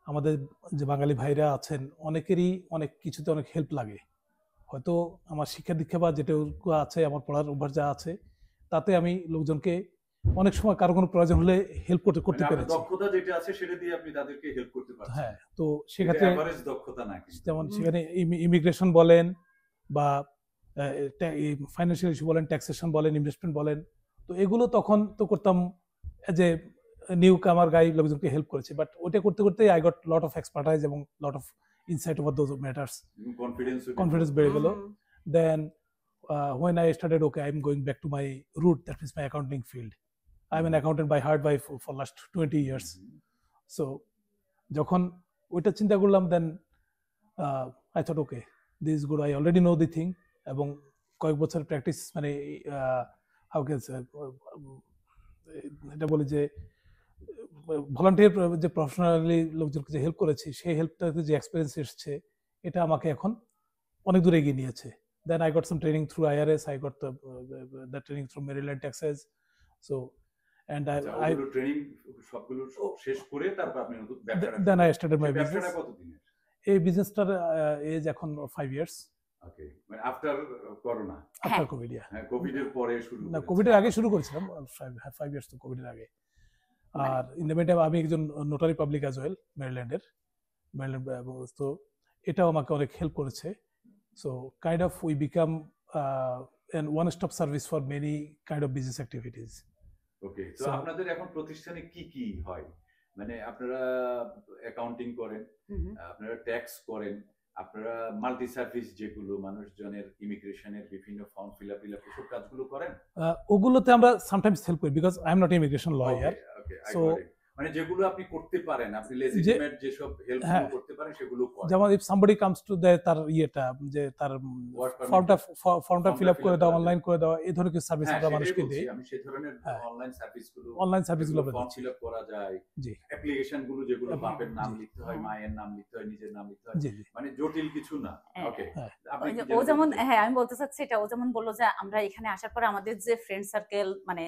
[SPEAKER 2] আমাদের যে বাঙালি ভাইরা আছেন, অনেকেরই অনেক কিছুতে অনেক হেল্প লাগে। হয়তো আমার শিক্ষা দীক্ষা বা যেটা আছে, আমার পড়ার অভ্যাস যা আছে, তাতে আমি লোকজনকে অনেক সময় কারো কোনো প্রয়োজন হলে হেল্প করতে
[SPEAKER 3] মানে আপনার
[SPEAKER 2] পেরেছি।
[SPEAKER 3] দক্ষতা যেটা আছে সেটা দিয়ে আপনি তাদেরকে হেল্প করতে পারছেন।
[SPEAKER 2] হ্যাঁ, তো
[SPEAKER 3] এটা
[SPEAKER 2] সেক্ষেত্রে
[SPEAKER 3] এভারেজ দক্ষতা না কিন্তু।
[SPEAKER 2] যেমন সেখানে ইমিগ্রেশন বলেন বা ফাইন্যান্সিয়াল ইস্যু বলেন, ট্যাক্সেশন বলেন, ইনভেস্টমেন্ট বলেন, তো এগুলো তখন তো করতাম এজ এ নিউ কামার গাই, লোকজনকে হেল্প করেছি, বাট ওটা করতে করতে I got lot of expertise এবং lot of insight over those matters, confidence বেড়ে গেল। দেন when I started, okay, I'm going back to my root, that means my accounting field. I'm an accountant by heart for last 20 years. So যখন ওইটা চিন্তা করলাম, দেন I thought, okay, this is good, I already know the thing, এবং কয়েক বছর practice, মানে how can এটা বলি যে ভলান্টিয়ার যে প্রফেশনালি লোকজনকে যে হেল্প করেছি, সেই হেল্পটাতে যে এক্সপিরিয়েন্স এসছে, এটা আমাকে এখন অনেক দূরে এগিয়ে নিয়েছে। Then I got some training through IRS. I got the training through Maryland, Texas. So, and I
[SPEAKER 3] training সবগুলো শেষ করে তারপর আপনি
[SPEAKER 2] then I started my business.
[SPEAKER 3] ব্যবসাটা কতদিনের?
[SPEAKER 2] এই বিজনেসটার এজ এখন 5 years.
[SPEAKER 3] ওকে, মানে আফটার করোনা,
[SPEAKER 2] আফটার কোভিড,
[SPEAKER 3] হ্যাঁ কোভিড এর পরে শুরু
[SPEAKER 2] না, কোভিডের আগে শুরু করেছিলাম, 5 years তো কোভিডের আগে। আর ইন দ্য মিনটাইম আমি একজন notary public as well, Maryland, তো এটাও আমাকে অনেক হেল্প করেছে। So kind of we become an one-stop service for many kind of business activities.
[SPEAKER 3] ওকে, তো আপনাদের এখন প্রতিষ্ঠানে কি কি হয়? মানে আপনারা অ্যাকাউন্টিং করেন, আপনারা ট্যাক্স করেন, আপনারা মাল্টি সার্ভিস যেগুলো মানুষজনের ইমিগ্রেশনের বিভিন্ন ফর্ম ফিল আপ এসব কাজগুলো করেন?
[SPEAKER 2] ওগুলোতে আমরা সামটাইমস হেল্প করি, because I am not immigration lawyer.
[SPEAKER 3] So মানে যেগুলো আপনি করতে পারেন, আপনি লেজিটিমেট যেসব হেল্প করতে পারেন সেগুলো করেন।
[SPEAKER 2] যেমন ইফ সামবডি কামস টু তার ইয়েটা, যে তার ফর্মটা ফিল আপ করে দাও, অনলাইন করে দাও, এই ধরনের কিছু সার্ভিস আমরা মানুষকে দিই।
[SPEAKER 3] আমি সেই ধরনের
[SPEAKER 2] অনলাইন সার্ভিসগুলো
[SPEAKER 3] ফর্ম ফিল আপ করা যায়, জি অ্যাপ্লিকেশন গুলো যেগুলো বাপের নাম লিখতে হয়, মায়ের নাম লিখতে হয়, নিজের নাম লিখতে হয়, মানে জটিল কিছু না। ওকে,
[SPEAKER 1] ও যেমন, হ্যাঁ আমি বলতে চাচ্ছি এটা, ও যেমন বললো যে আমরা এখানে আসার পরে আমাদের যে ফ্রেন্ড সার্কেল, মানে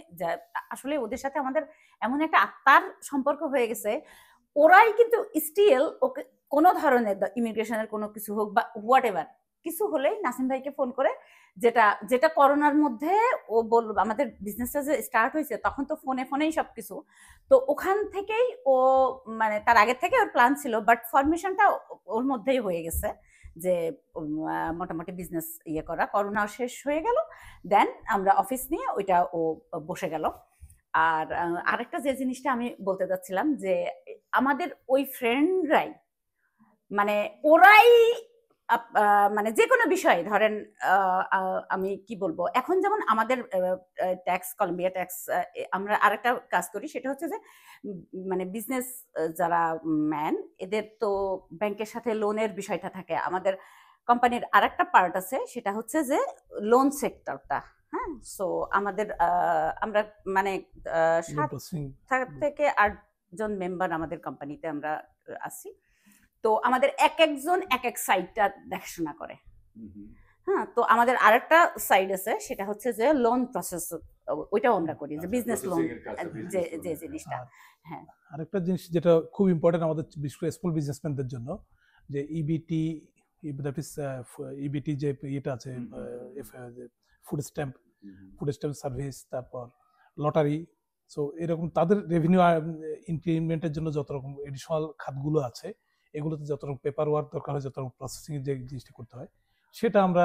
[SPEAKER 1] আসলে ওদের সাথে আমাদের এমন একটা আত্মার সম্পর্ক হয়ে গেছে, ওরাই কিন্তু স্টিল ওকে কোনো ধরনের ইমিগ্রেশনের কোনো কিছু হোক বা হোয়াট এভার কিছু হলেই নাসিম ভাইকে ফোন করে, যেটা করোনার মধ্যে ও বলল আমাদের বিজনেসটা যে স্টার্ট হয়েছে তখন তো ফোনেই সবকিছু, তো ওখান থেকেই ও মানে তার আগের থেকে ওর প্ল্যান ছিল, বাট ফরমেশনটা ওর মধ্যেই হয়ে গেছে যে মোটামুটি বিজনেস ইয়ে করা। করোনা শেষ হয়ে গেল, দেন আমরা অফিস নিয়ে ওইটা ও বসে গেল। আর আরেকটা যে জিনিসটা আমি বলতে চাচ্ছিলাম, যে আমাদের ওই ফ্রেন্ডরাই, মানে ওরাই মানে যে কোনো বিষয় ধরেন, আমি কি বলবো, এখন যেমন আমাদের ট্যাক্স, কলম্বিয়া ট্যাক্স, আমরা আরেকটা কাজ করি, সেটা হচ্ছে যে মানে বিজনেস যারা ম্যান, এদের তো ব্যাংকের সাথে লোনের বিষয়টা থাকে। আমাদের কোম্পানির আরেকটা পার্ট আছে, সেটা হচ্ছে যে লোন সেক্টরটা। হ্যাঁ, সো আমাদের আমরা মানে 7 থেকে 8 জন মেম্বার আমাদের কোম্পানিতে আমরা আছি। তো আমাদের একজন এক সাইডটা দেখাশোনা করে। হ্যাঁ, তো আমাদের আরেকটা সাইড আছে, সেটা হচ্ছে যে লোন প্রসেস, ওইটাও আমরা করি, যে বিজনেস লোন যে জিনিসটা। হ্যাঁ, আরেকটা
[SPEAKER 2] জিনিস যেটা খুব ইম্পর্টেন্ট আমাদের বিশেষ করে স্মল বিজনেসম্যানদের জন্য, যে ইবিটি, দ্যাট ইজ ইবিটি যে এটা আছে, ফুড স্ট্যাম্প সার্ভিস, তারপর লটারি, সো এরকম তাদের রেভিনিউ ইনক্রিমেন্টের জন্য যত রকম এডিশনাল খাতগুলো আছে, এগুলোতে যত রকম পেপার ওয়ার্ক দরকার হয়, যত রকম প্রসেসিং যে জিনিসটা করতে হয়, সেটা আমরা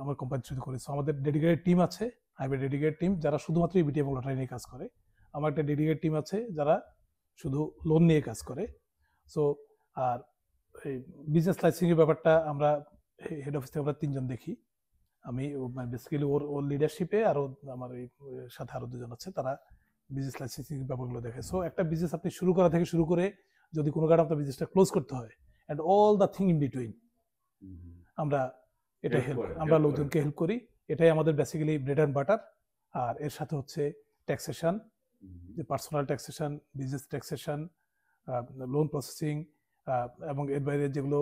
[SPEAKER 2] আমার কোম্পানি শুরু করেছি। আমাদের ডেডিকেটেড টিম আছে, ডেডিকেটেড টিম যারা শুধুমাত্র ইবিটি এবং লটারি নিয়ে কাজ করে। আমার একটা ডেডিকেটেড টিম আছে যারা শুধু লোন নিয়ে কাজ করে। সো আর এই বিজনেস লাইসেন্সিং এর ব্যাপারটা আমরা হেড অফিস থেকে আমরা 3 জন দেখি। আমি বেসিক্যালি ওর লিডারশিপে, আরো আমার এই সাথে আরো 2 জন আছে, তারা বিজনেস লাইসেন্সিং ব্যাপারগুলো দেখে। সো একটা বিজনেস আপনি শুরু করা থেকে শুরু করে যদি কোনো কারণে আপনার বিজনেসটা ক্লোজ করতে হয়, and all the thing in between, আমরা এটা আমরা লোকজনকে হেল্প করি। এটাই আমাদের বেসিক্যালি ব্রেড অ্যান্ড বাটার। আর এর সাথে হচ্ছে ট্যাক্সেশন, যে personal taxation, business taxation, loan processing, এবং এর বাইরে যেগুলো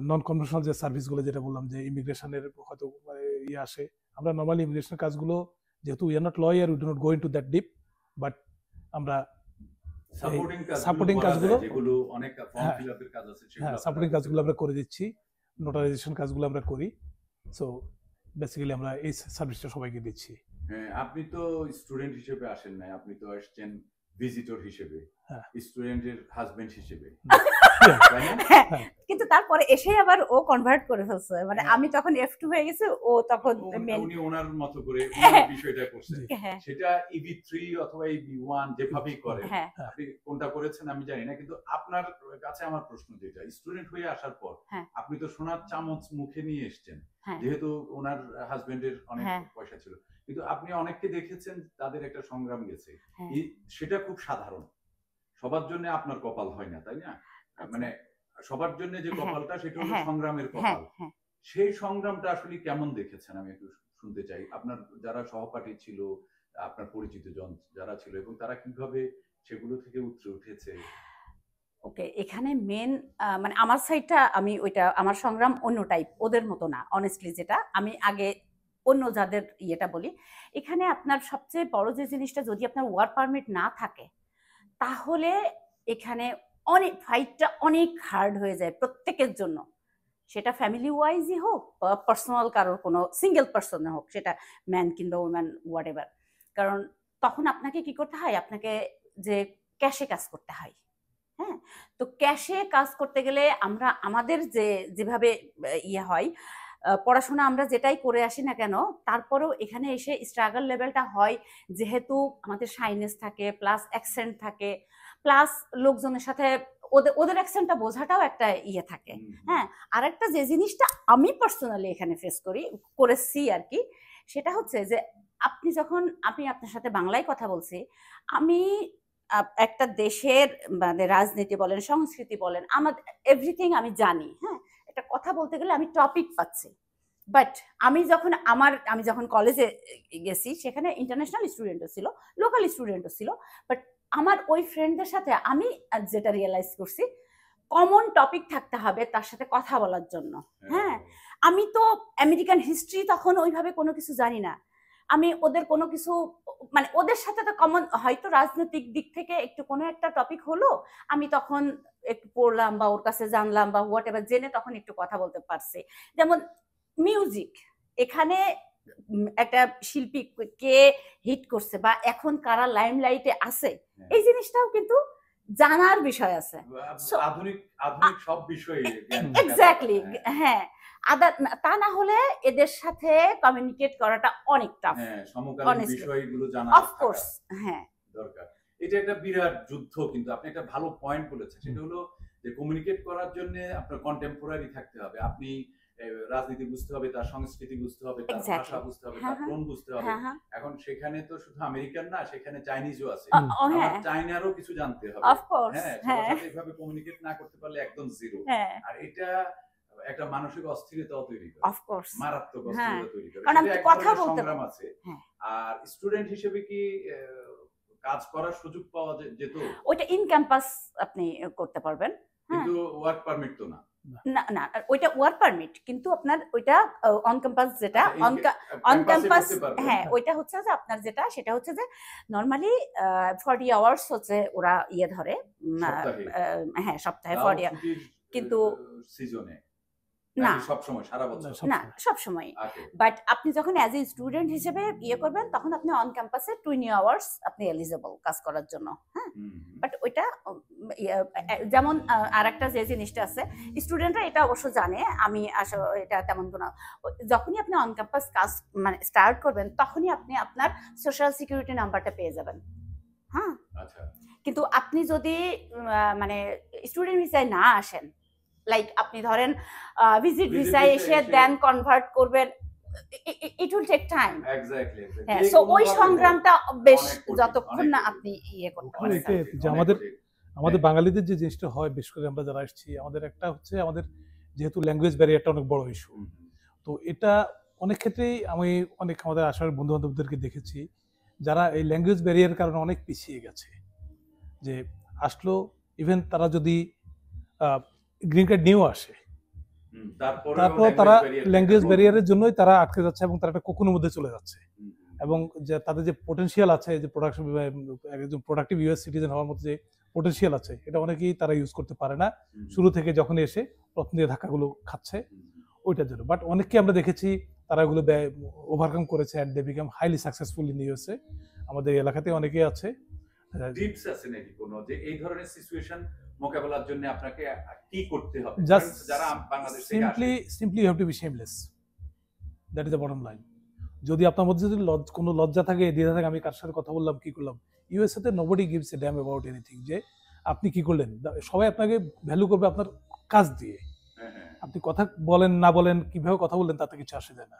[SPEAKER 2] নন কনভেনশনাল যে সার্ভিসগুলো, যেটা বললাম যে ইমিগ্রেশনের হয়তো ইয়ে আসে, আমরা নর্মালি ইমিগ্রেশনের কাজগুলো, যেহেতু we are not lawyer, we do not go into that deep, but আমরা সাপোর্টিং কাজগুলো, যেগুলো অনেক ফর্ম ফিল আপের কাজ আছে, সেগুলো সাপোর্টিং কাজগুলো আমরা করে দিচ্ছি, নোটারাইজেশন কাজগুলো আমরা করি। সো বেসিক্যালি আমরা এই সার্ভিসটা সবাইকে দিচ্ছি।
[SPEAKER 3] হ্যাঁ, আপনি তো স্টুডেন্ট হিসেবে আসেন নাই, আপনি তো আসছেন ভিজিটর হিসেবে,
[SPEAKER 2] হ্যাঁ।
[SPEAKER 3] স্টুডেন্টের হাজবেন্ড হিসেবে,
[SPEAKER 2] Yeah.
[SPEAKER 3] তাই না?
[SPEAKER 2] হ্যাঁ।
[SPEAKER 1] কিন্তু তারপরে এসে আবার ও কনভার্ট করে ফেলছে, মানে
[SPEAKER 3] হ্যাঁ।
[SPEAKER 1] আমি তখন F2 হয়ে গেছে, ও তখন
[SPEAKER 3] উনি ওনার মতো করে
[SPEAKER 1] হ্যাঁ।
[SPEAKER 3] ওনার বিষয়টা করছেন।
[SPEAKER 1] হ্যাঁ
[SPEAKER 3] সেটা EB3 অথবা EB1 যেভাবেই করেন,
[SPEAKER 1] হ্যাঁ
[SPEAKER 3] আপনি কোনটা করেছেন আমি জানি না, কিন্তু আপনার কাছে আমার প্রশ্ন যেটা, স্টুডেন্ট হয়ে আসার পর
[SPEAKER 1] হ্যাঁ।
[SPEAKER 3] আপনি তো সোনার চামচ মুখে নিয়ে এসেছেন,
[SPEAKER 1] হ্যাঁ
[SPEAKER 3] যেহেতু ওনার হাজবেন্ডের অনেক
[SPEAKER 1] হ্যাঁ।
[SPEAKER 3] পয়সা ছিল, কিন্তু আপনি অনেককে দেখেছেন তাদের একটা সংগ্রাম গেছে,
[SPEAKER 1] হ্যাঁ।
[SPEAKER 3] সেটা খুব সাধারণ, সবার জন্য আপনার কপাল হয় না, তাই না?
[SPEAKER 1] আচ্ছা।
[SPEAKER 3] মানে সবার জন্য যে
[SPEAKER 1] হ্যাঁ।
[SPEAKER 3] কপালটা সেটা হলো
[SPEAKER 1] হ্যাঁ।
[SPEAKER 3] সংগ্রামের
[SPEAKER 1] হ্যাঁ
[SPEAKER 3] কপাল।
[SPEAKER 1] হ্যাঁ
[SPEAKER 3] সেই সংগ্রামটা আসলে কেমন দেখেছেন আমি একটু শুনতে চাই। আপনার যারা সহপাঠী ছিল, আপনার পরিচিত জন যারা ছিল, এবং তারা কিভাবে সেগুলো থেকে উতরে উঠেছে।
[SPEAKER 1] ওকে, এখানে মেন মানে আমার সাইডটা, আমি ওইটা আমার সংগ্রাম অন্য টাইপ, ওদের মতো না অনেস্টলি। যেটা আমি আগে অন্য যাদের ইয়েটা বলি, এখানে আপনার সবচেয়ে বড় যে জিনিসটা, যদি আপনার ওয়ার্ক পারমিট না থাকে তাহলে এখানে অনেক ফাইটটা অনেক হার্ড হয়ে যায় প্রত্যেকের জন্য, সেটা ফ্যামিলি ওয়াইজই হোক বা পার্সোনাল কারোর কোনো সিঙ্গেল পার্সনে হোক, সেটা ম্যান কিংবা ওম্যান হোয়াট এভার। কারণ তখন আপনাকে কি করতে হয়, আপনাকে যে ক্যাশে কাজ করতে হয়। হ্যাঁ, তো ক্যাশে কাজ করতে গেলে আমরা আমাদের যেভাবে ইয়ে হয়, পড়াশোনা আমরা যেটাই করে আসি না কেন, তারপরেও এখানে এসে স্ট্রাগল লেভেলটা হয়, যেহেতু আমাদের শাইনেস থাকে, প্লাস অ্যাকসেন্ট থাকে, প্লাস লোকজনের সাথে ওদের অ্যাকসেন্টটা বোঝাটাও একটা ইয়ে থাকে। হ্যাঁ, আর একটা যে জিনিসটা আমি পার্সোনালি এখানে ফেস করেছি আর কি, সেটা হচ্ছে যে আপনি যখন, আমি আপনার সাথে বাংলায় কথা বলছি, আমি একটা দেশের মানে রাজনীতি বলেন, সংস্কৃতি বলেন, আমার এভরিথিং আমি জানি। হ্যাঁ, একটা কথা বলতে গেলে আমি টপিক পাচ্ছি, বাট আমি যখন কলেজে গেছি, সেখানে ইন্টারন্যাশনাল স্টুডেন্টও ছিল, লোকাল স্টুডেন্টও ছিল, বাট আমার ওই ফ্রেন্ডদের সাথে আমি যেটা রিয়েলাইজ করছি, কমন টপিক থাকতে হবে তার সাথে কথা বলার জন্য। হ্যাঁ, আমি তো আমেরিকান হিস্ট্রি তখন ওইভাবে কোনো কিছু জানি না, আমি ওদের কোনো কিছু মানে ওদের সাথে তো কমন, হয়তো রাজনৈতিক দিক থেকে একটু কোনো একটা টপিক হলো, আমি তখন একটু পড়লাম বা ওর কাছে জানলাম বা হোয়াট এভার, জেনে তখন একটু কথা বলতে পারছি। যেমন মিউজিক, এখানে একটা শিল্পী কে হিট করছে বা এখন কারা লাইমলাইটে আছে, এই জিনিসটাও কিন্তু জানার বিষয় আছে।
[SPEAKER 3] আধুনিক সব বিষয়ে
[SPEAKER 1] এক্স্যাক্টলি, হ্যাঁ। তা না হলে এদের সাথে কমিউনিকেট করাটা অনেক টাফ।
[SPEAKER 3] হ্যাঁ, সমকালীন বিষয়গুলো জানা
[SPEAKER 1] অফকোর্স, হ্যাঁ,
[SPEAKER 3] দরকার। এটা একটা বিরাট যুদ্ধ, কিন্তু আপনি একটা ভালো পয়েন্ট বলেছেন, সেটা হলো যে কমিউনিকেট করার জন্য আপনার কন্টেম্পোরারি থাকতে হবে, আপনি রাজনীতি বুঝতে হবে, তার সংস্কৃতি বুঝতে হবে, তার ভাষা বুঝতে হবে, তার টোন বুঝতে হবে। এখন সেখানে তো শুধু আমেরিকান না, সেখানে চাইনিজও আছে, আমার চাইনারও কিছু জানতে হবে। হ্যাঁ, সবার সাথে এভাবে কমিউনিকেট না করতে পারলে একদম জিরো। আর এটা একটা মানসিক অস্থিরতা তৈরি করে,
[SPEAKER 1] অফকোর্স
[SPEAKER 3] মারাত্মক অস্থিরতা তৈরি করে,
[SPEAKER 1] কারণ আমি কথা বলতে
[SPEAKER 3] সংগ্রাম আছে। আর স্টুডেন্ট হিসেবে কি কাজ করার সুযোগ পাওয়া যেত?
[SPEAKER 1] ওইটা ইন ক্যাম্পাস আপনি করতে পারবেন,
[SPEAKER 3] কিন্তু ওয়ার্ক পারমিট তো না।
[SPEAKER 1] না না, ওইটা ওয়ার্ক পারমিট, কিন্তু আপনার ওইটা অন ক্যাম্পাস, যেটা অন ক্যাম্পাস, হ্যাঁ, ওইটা হচ্ছে যে আপনার যেটা, সেটা হচ্ছে যে নরমালি 40 আওয়ার্স হচ্ছে ওরা ইয়ে ধরে, হ্যাঁ সপ্তাহে 40, কিন্তু
[SPEAKER 3] সিজনে
[SPEAKER 1] না
[SPEAKER 3] সব সময়, সারা বছর
[SPEAKER 1] না, সব সময়। বাট আপনি যখন অ্যাজ এ স্টুডেন্ট হিসেবে ইয়ে করবেন, তখন আপনি অন ক্যাম্পাসে 20 আওয়ার্স আপনি এলিজিবল কাজ করার জন্য। হ্যাঁ, বাট ওইটা যেমন আর একটা যে জিনিসটা আছে, স্টুডেন্টরা এটা অবশ্য জানে, আমি আসলে এটা তেমন কোনো, যখনই আপনি অন ক্যাম্পাস কাজ মানে স্টার্ট করবেন, তখনই আপনি আপনার সোশ্যাল সিকিউরিটি নাম্বারটা পেয়ে যাবেন। হ্যাঁ, কিন্তু আপনি যদি মানে স্টুডেন্ট ভিসায় না আসেন, লাইক আপনি ধরেন ভিজিট ভিসায় এসে দেন কনভার্ট করবেন, ইট উইল টেক টাইম। হ্যাঁ, সো ওই সংগ্রামটা বেশ যতক্ষণ না আপনি ইয়ে করতে পারেন।
[SPEAKER 2] যে আমাদের বাঙালিদের যে জিনিসটা হয়, বিশেষ করে আমরা যারা আসছি, আমাদের একটা হচ্ছে, আমাদের যেহেতু ল্যাঙ্গুয়েজ ব্যারিয়ারটা অনেক বড় ইস্যু, তো এটা অনেক ক্ষেত্রেই আমি আমাদের আসার বন্ধু বান্ধবদেরকে দেখেছি যারা এই ল্যাঙ্গুয়েজ ব্যারিয়ারের কারণে অনেক পিছিয়ে গেছে, যে আসলো ইভেন তারা যদি গ্রিন কার্ড নিয়েও আসে, তারপর তারা ল্যাঙ্গুয়েজ ব্যারিয়ারের জন্যই তারা আটকে যাচ্ছে এবং তারা একটা কোকুনের মধ্যে চলে যাচ্ছে, এবং যে তাদের যে পোটেনশিয়াল আছে, যে একজন প্রোডাক্টিভ ইউএস সিটিজেন হওয়ার মতো যে পোটেনশিয়াল আছে, এটা অনেকেই তারা ইউজ করতে পারে না শুরু থেকে, যখন এসে প্রথম দিয়ে ধাক্কাগুলো খাচ্ছে ওইটার জন্য। বাট অনেককে আমরা দেখেছি তারা এগুলো ওভারকাম করেছে and they become highly successful in USA. আমাদের এলাকাতে অনেকেই আছে।
[SPEAKER 3] টিপস আছে নাকি কোনো যে এই ধরনের সিচুয়েশন মোকাবেলার জন্য আপনাকে কি করতে হবে?
[SPEAKER 2] জাস্ট
[SPEAKER 3] যারা বাংলাদেশ থেকে আসে
[SPEAKER 2] simply you have to be shameless, that is the bottom line. যদি আপনার মধ্যে যদি কোনো লজ্জা থাকে, দ্বিধা থাকে, আমি কার সাথে কথা বললাম, কি করলাম, ইউএসএ তে nobody gives a dam about anything, যে আপনি কি করলেন। সবাই আপনাকে ভ্যালু করবে আপনার কাজ দিয়ে। আপনি কথা বলেন না বলেন, কিভাবে কথা বললেন, তাতে কিছু আসে যায় না।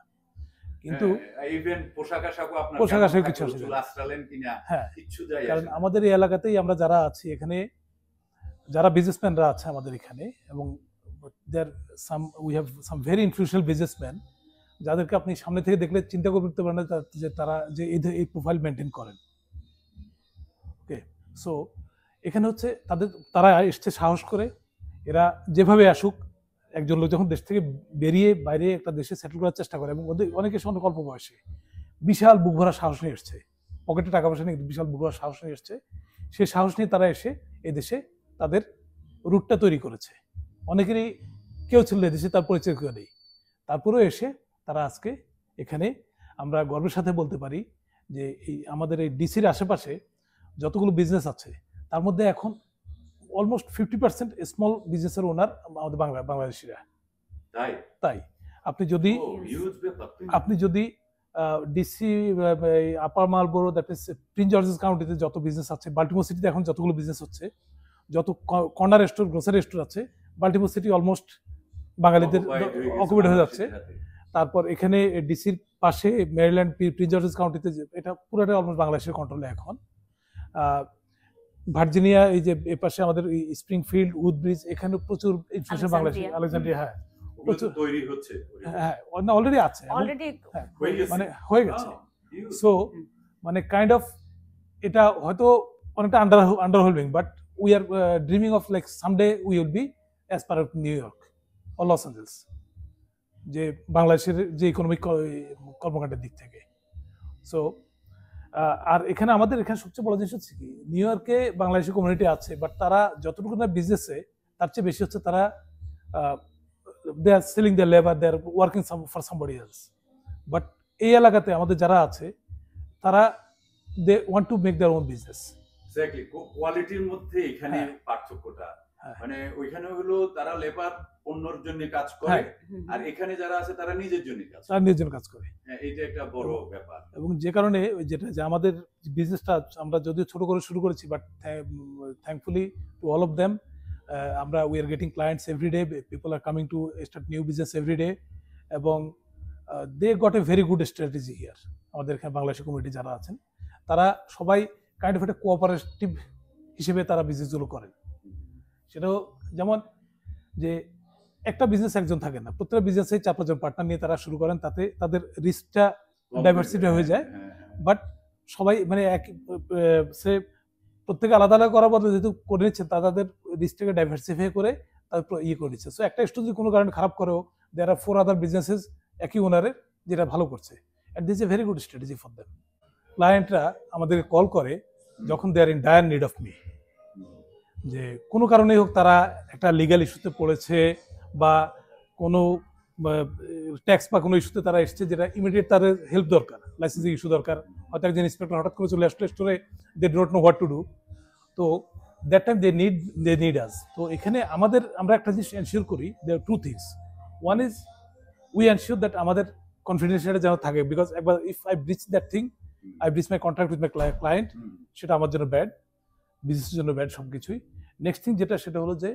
[SPEAKER 2] কিন্তু
[SPEAKER 3] ইভেন পোশাক আশাকও আপনার
[SPEAKER 2] পোশাক আশাক কিছু আসে যায় না।
[SPEAKER 3] আসলেন কিনা
[SPEAKER 2] হ্যাঁ,
[SPEAKER 3] কিছু যায় আসে
[SPEAKER 2] কারণ
[SPEAKER 3] না।
[SPEAKER 2] আমাদের এই এলাকাতেই আমরা যারা আছি এখানে, যারা বিজনেসম্যানরা আছে আমাদের এখানে, এবং there some we have some very influential businessman, যাদেরকে আপনি সামনে থেকে দেখলে চিন্তা করতে পারেন না যে তারা যে এই প্রোফাইল মেনটেন করেন। ওকে, সো এখানে হচ্ছে তারা এসছে সাহস করে। এরা যেভাবে আসুক, একজন লোক যখন দেশ থেকে বেরিয়ে বাইরে একটা দেশে সেটেল করার চেষ্টা করে, এবং ওদের অনেকে অনেক অল্প বয়সে বিশাল বুক ভরা সাহস নিয়ে এসছে, পকেটে টাকা পয়সা নিয়ে বিশাল বুক ভরা সাহস নিয়ে এসছে। সেই সাহস নিয়ে তারা এসে এই দেশে তাদের রুটটা তৈরি করেছে। অনেকেরই কেউ ছিল এদেশে, তার পরিচয় কেউ নেই, তারপরেও এসে তারা আজকে এখানে, আমরা গর্বের সাথে বলতে পারি যে এই আমাদের এই ডিসির আশেপাশে যতগুলো বিজনেস আছে তার মধ্যে এখন অলমোস্ট 50% স্মল বিজনেসের ওনার আমাদের বাংলাদেশিরা। তাই আপনি যদি DC, Upper Marlboro, that is Prince George's কাউন্টিতে যত বিজনেস আছে, বাল্টিমোর সিটিতে এখন যতগুলো বিজনেস হচ্ছে, যত কর্নার স্টোর, গ্রোসারি স্টোর আছে, বাল্টিমোর সিটি অলমোস্ট বাঙালিদের অকুপেট হয়ে যাচ্ছে। তারপর এখানে ডিসির পাশে মেরিল্যান্ড, প্রিন্স জর্জেস কাউন্টিতে, এটা পুরোটা অলমোস্ট বাংলাদেশের কন্ট্রোলে এখন। ভার্জিনিয়া, এই যে এ পাশে আমাদের স্প্রিংফিল্ড, উডব্রিজ, এখানে প্রচুর ইনফ্লুয়েন্স বাংলাদেশ, আলেকজান্ড্রিয়া, হ্যাঁ প্রচুর
[SPEAKER 3] তৈরি হচ্ছে,
[SPEAKER 2] হ্যাঁ অলরেডি আছে, মানে হয়ে গেছে। সো মানে কাইন্ড অফ এটা হয়তো অনেকটা আন্ডারহোল্ডিং, but we are dreaming of like someday we will be as par of New York or Los Angeles, যে বাংলাদেশের যে ইকোনমিক কর্মকাণ্ডের দিক থেকে। সো আর এখানে আমাদের এখানে সবচেয়ে বড় জিনিস হচ্ছে কি, নিউ ইয়র্কে বাংলাদেশি কমিউনিটি আছে, বাট তারা যতটুকু না বিজনেসে, তার চেয়ে বেশি হচ্ছে তারা they are selling their labour, they are working for somebody else. But এই এলাকাতে আমাদের যারা আছে, তারা they want to make their own business.
[SPEAKER 3] Exactly, কোয়ালিটির মধ্যে এখানে পার্থক্যটা, মানে ওইখানে হলো তারা লেবার অন্যর জন্য কাজ করে, আর এখানে যারা আছে তারা নিজের জন্য কাজ করে। এটা একটা বড় ব্যাপার।
[SPEAKER 2] এবং যে কারণে যেটা যে আমাদের বিজনেসটা আমরা যদিও ছোট করে শুরু করেছি, but thankfully to all of them, আমরা we are getting clients every day, people are coming to start new business every day, এবং they got a very good strategy here. আমাদের এখানে বাংলাদেশি কমিউনিটি যারা আছেন, তারা সবাই কাইন্ড অফ একটা cooperative হিসেবে তারা বিজনেসগুলো করেন। সেটাও যেমন যে একটা বিজনেস একজন থাকে না, প্রত্যেকটা বিজনেসে 4-5 জন পার্টনার নিয়ে তারা শুরু করেন, তাতে তাদের রিস্কটা ডাইভার্সিটি হয়ে যায়। বাট সবাই মানে সে প্রত্যেকে আলাদা আলাদা করার বদলে যেহেতু করে নিচ্ছেন, তাদের রিস্কটাকে ডাইভার্সিফাই করে তারপর করে নিচ্ছে। সো একটা স্টোর যদি কোনো কারণে খারাপ করেও, দেয়ার আর 4 আদার বিজনেসেস একই ওনারের যেটা ভালো করছে, and this a very good strategy for them. ক্লায়েন্টরা আমাদেরকে কল করে যখন they are in dire need of me, যে কোনো কারণেই হোক তারা একটা লিগ্যাল ইস্যুতে পড়েছে, বা কোনো ট্যাক্স বা কোনো ইস্যুতে তারা এসছে, যেটা ইমিডিয়েট তাদের হেল্প দরকার, লাইসেন্সিং ইস্যু দরকার, হয়তো একজন ইন্সপেক্টর হঠাৎ করে চলে আসলো স্টোরে, they don't know what to do, তো that time they need us. তো এখানে আমরা একটা জিনিস এনশিওর করি, there two things. One is we ensure that আমাদের কনফিডেন্সিয়ালিটি যেন থাকে, বিকজ একবার if I breach that thing, I breach my contract with my client, সেটা আমার জন্য ব্যাড, বিজনেসের জন্য ব্যাড, সব কিছুই। নেক্সট থিং যেটা, সেটা হলো যে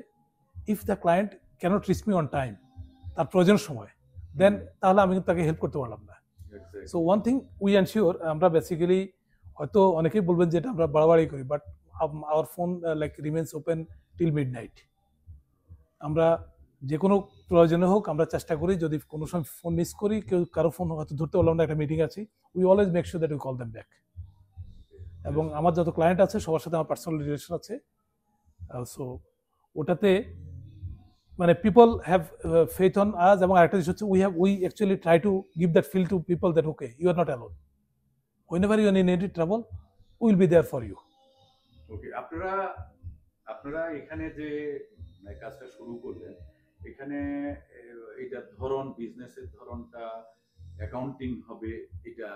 [SPEAKER 2] if the client can't reach me on time, তার প্রয়োজনের সময়, দেন তাহলে আমি কিন্তু তাকে হেল্প করতে পারলাম না। So one thing we ensure, আমরা বেসিক্যালি, হয়তো অনেকেই বলবেন যে এটা আমরা বাড়াবাড়ি করি, but hour phone like remains open till midnight. আমরা যে কোনো প্রয়োজনে হোক আমরা চেষ্টা করি, যদি কোনো সময় ফোন মিস করি, কেউ কারো ফোন হয়তো ধরতে পারলাম না, একটা মিটিং আছে, we always make sure that we call them back. এবং আমার যত ক্লায়েন্ট আছে সবার সাথে আমার পার্সোনাল রিলেশন আছে, সো ওটাতে মানে people have faith on us. এবং আরেকটা জিনিস হচ্ছে, we actually try to give that feel to people that okay, you are not alone, whenever you are in any trouble, we will be there for you.
[SPEAKER 3] ওকে, আপনারা এখানে যে কাজটা শুরু করলেন, এখানে এটা ধরন, বিজনেসের ধরনটা অ্যাকাউন্টিং হবে এটা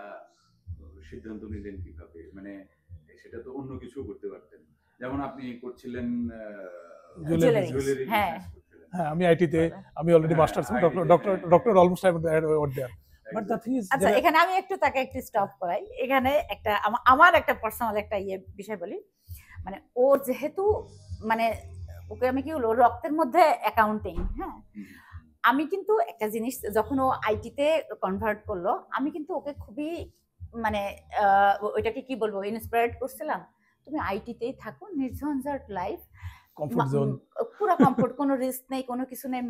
[SPEAKER 3] সিদ্ধান্ত নিলেন কিভাবে? মানে সেটা তো অন্য কিছু করতে পারতেন, যেমন আপনি করছিলেন
[SPEAKER 2] Jewelry.
[SPEAKER 3] জুয়েলারি
[SPEAKER 1] হ্যাঁ।
[SPEAKER 3] বিজনেস করছিলেন।
[SPEAKER 2] হ্যাঁ, আমি আইটিতে, আমি অলরেডি
[SPEAKER 3] হ্যাঁ,
[SPEAKER 2] মাস্টার্স,
[SPEAKER 3] IT
[SPEAKER 2] ডক্টর
[SPEAKER 3] তে,
[SPEAKER 2] ডক্টর
[SPEAKER 3] হ্যাঁ।
[SPEAKER 2] Doctor almost I what there. But the thing is,
[SPEAKER 1] আচ্ছা, এখানে আমি একটু তাকে একটু স্টপ করাই। এখানে একটা আমার একটা পার্সোনাল একটা বিষয় বলি। মানে ও যেহেতু মানে ওকে আমি কি বলবো, রক্তের মধ্যে অ্যাকাউন্টিং, হ্যাঁ। আমি কিন্তু একটা জিনিস, যখন ও আইটিতে কনভার্ট করলো, আমি কিন্তু ওকে খুবই মানে ওইটাকে কি বলবো, ইন্সপায়ার্ড করছিলাম। তুমি আইটিতেই থাকো, নির্ঝঞ্ঝাট লাইফ,
[SPEAKER 2] কমফোর্ট জোন।
[SPEAKER 1] পুরো কমফোর্ট, কোনো রিস্ক নেই, কোনো কিছু নেই।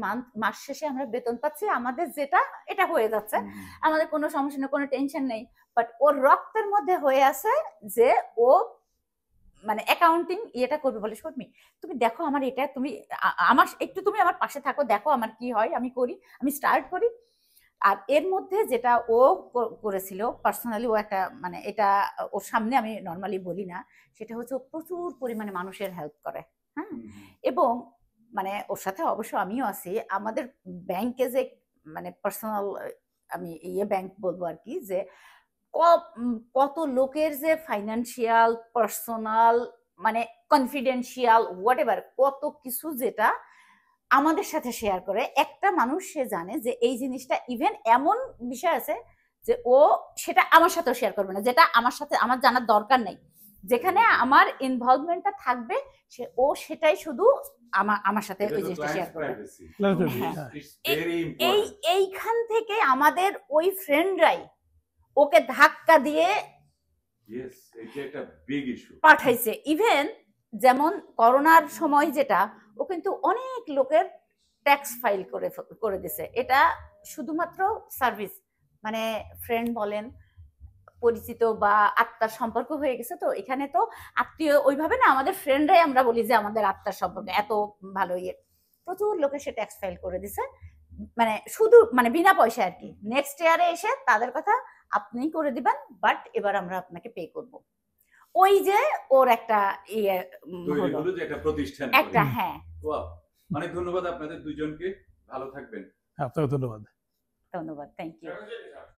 [SPEAKER 1] মাস শেষে আমরা বেতন পাচ্ছি, আমাদের যেটা এটা হয়ে যাচ্ছে, আমাদের কোনো সমস্যা নেই, কোনো টেনশন নেই। বাট ওর রক্তের মধ্যে হয়ে আছে যে ও মানে অ্যাকাউন্টিং ইয়েটা করবে। বলে শর্মি, তুমি দেখো আমার এটা, তুমি আমার একটু তুমি আমার পাশে থাকো, দেখো আমার কি হয়, আমি করি, আমি স্টার্ট করি। আর এর মধ্যে যেটা ও করেছিল পার্সোনালি, ও একটা মানে এটা ওর সামনে আমি নর্মালি বলি না, সেটা হচ্ছে ও প্রচুর পরিমাণে মানুষের হেল্প করে, হ্যাঁ। এবং মানে ওর সাথে অবশ্য আমিও আছি। আমাদের ব্যাংকে যে মানে পার্সোনাল, আমি ব্যাংক বলবো আর কি, যে কত লোকের যে ফাইন্যান্সিয়াল, পার্সোনাল, মানে কনফিডেন্সিয়াল, হোয়াট এভার, কত কিছু যেটা আমাদের সাথে শেয়ার করে। একটা মানুষ সে জানে যে এই জিনিসটা, ইভেন এমন বিষয় আছে যে ও সেটা আমার সাথেও শেয়ার করবে না, যেটা আমার সাথে আমার জানার দরকার নেই। যেখানে আমার ইনভলভমেন্টটা থাকবে, ও সেটাই শুধু আমার সাথে ওই জিনিসটা শেয়ার করবে। এইখান থেকে আমাদের ওই ফ্রেন্ডরাই ওকে ধাক্কা দিয়ে পাঠাইছে। ইভেন যেমন করোনার সময় যেটা, ও কিন্তু অনেক লোকের ট্যাক্স ফাইল করে দিছে। এটা শুধুমাত্র সার্ভিস, মানে ফ্রেন্ড বলেন, পরিচিত বা আত্মার সম্পর্ক হয়ে গেছে। তো এখানে তো আত্মীয় ওইভাবে না, আমাদের ফ্রেন্ডরাই আমরা বলি যে আমাদের আত্মার সম্পর্ক এত ভালো। প্রচুর লোকে সে ট্যাক্স ফাইল করে দিছে, মানে শুধু মানে বিনা পয়সা আর কি। নেক্সট ইয়ারে এসে তাদের কথা আপনি করে দিবেন, বাট এবার আমরা আপনাকে পে করব। ওই যে ওর একটা
[SPEAKER 3] হলো যে একটা প্রতিষ্ঠান
[SPEAKER 1] একটা, হ্যাঁ।
[SPEAKER 3] অনেক ধন্যবাদ আপনাদের দুইজনকে, ভালো থাকবেন।
[SPEAKER 2] আপনাকে ধন্যবাদ।
[SPEAKER 1] ধন্যবাদ, থ্যাংক ইউ।